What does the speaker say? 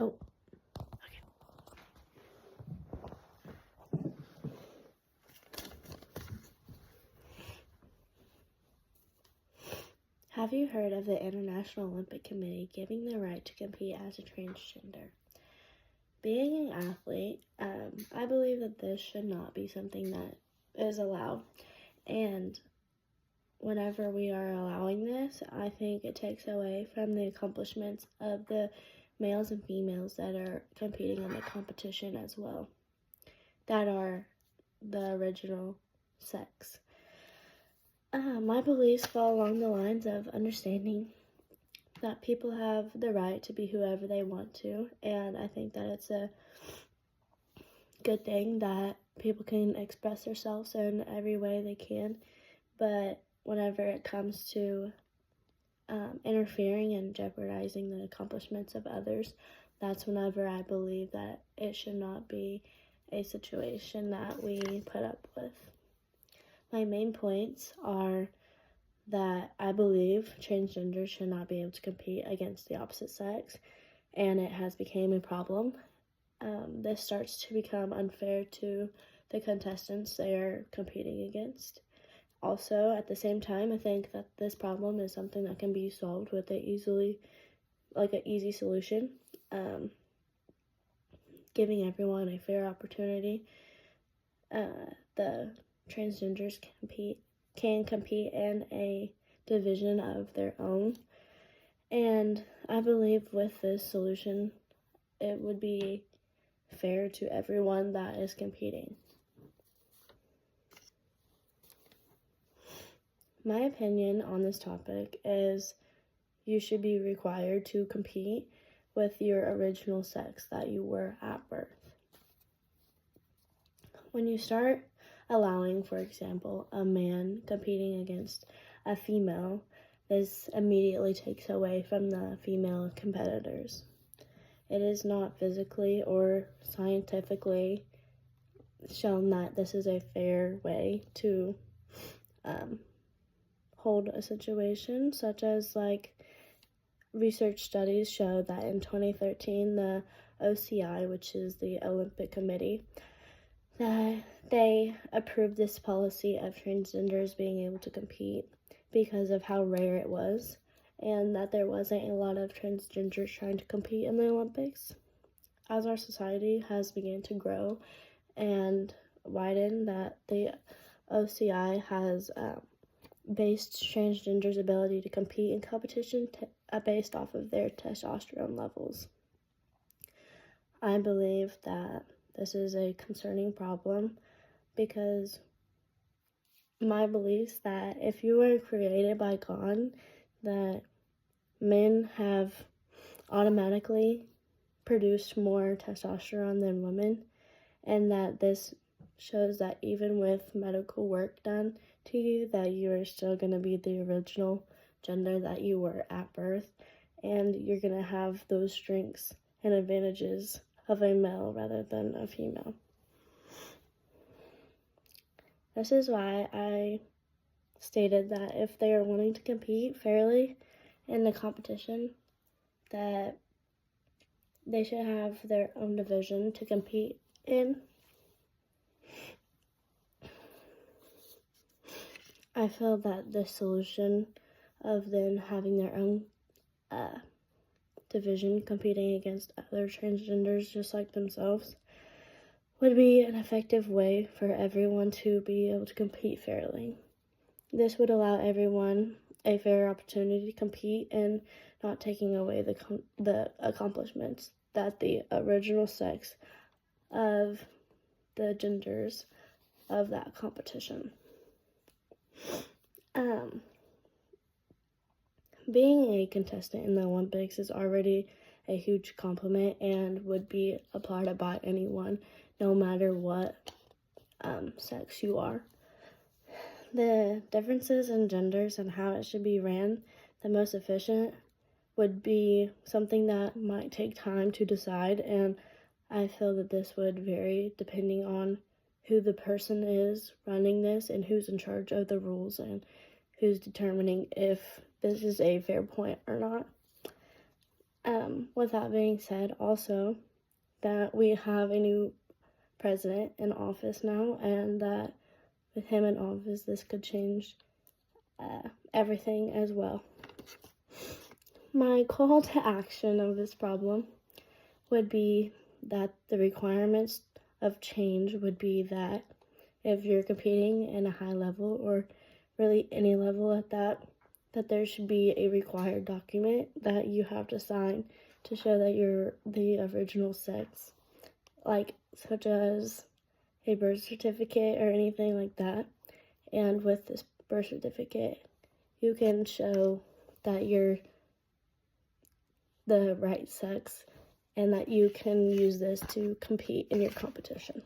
Oh, okay. Have you heard of the International Olympic Committee giving the right to compete as a transgender? Being an athlete, I believe that this should not be something that is allowed. And whenever we are allowing this, I think it takes away from the accomplishments of the males and females that are competing in the competition as well, that are the original sex. My beliefs fall along the lines of understanding that people have the right to be whoever they want to, and I think that it's a good thing that people can express themselves in every way they can, but whenever it comes to interfering and jeopardizing the accomplishments of others, that's whenever I believe that it should not be a situation that we put up with. My main points are that I believe transgender should not be able to compete against the opposite sex, and it has become a problem. This starts to become unfair to the contestants they are competing against. Also, at the same time, I think that this problem is something that can be solved with an easy solution, giving everyone a fair opportunity. The transgenders can compete in a division of their own, and I believe with this solution it would be fair to everyone that is competing. My opinion on this topic is you should be required to compete with your original sex that you were at birth. When you start allowing, for example, a man competing against a female, this immediately takes away from the female competitors. It is not physically or scientifically shown that this is a fair way to hold a situation, such as research studies show that in 2013 the OCI, which is the Olympic Committee, that they approved this policy of transgenders being able to compete because of how rare it was, and that there wasn't a lot of transgenders trying to compete in the Olympics. As our society has begun to grow and widen, that the OCI has based transgenders' ability to compete in competition based off of their testosterone levels. I believe that this is a concerning problem because my beliefs that if you were created by God, that men have automatically produced more testosterone than women, and that this shows that even with medical work done to you, that you are still going to be the original gender that you were at birth, and you're going to have those strengths and advantages of a male rather than a female. This is why I stated that if they are wanting to compete fairly in the competition, that they should have their own division to compete in. I feel that the solution of them having their own division competing against other transgenders just like themselves would be an effective way for everyone to be able to compete fairly. This would allow everyone a fair opportunity to compete and not taking away the accomplishments that the original sex of the genders of that competition. Being a contestant in the Olympics is already a huge compliment and would be applauded by anyone, no matter what sex you are. The differences in genders and how it should be ran the most efficient would be something that might take time to decide, and I feel that this would vary depending on who the person is running this and who's in charge of the rules and who's determining if this is a fair point or not. With that being said, also that we have a new president in office now, and that with him in office, this could change everything as well. My call to action of this problem would be that the requirements of change would be that if you're competing in a high level or really any level at that there should be a required document that you have to sign to show that you're the original sex, like such as a birth certificate or anything like that. And with this birth certificate, you can show that you're the right sex and that you can use this to compete in your competition.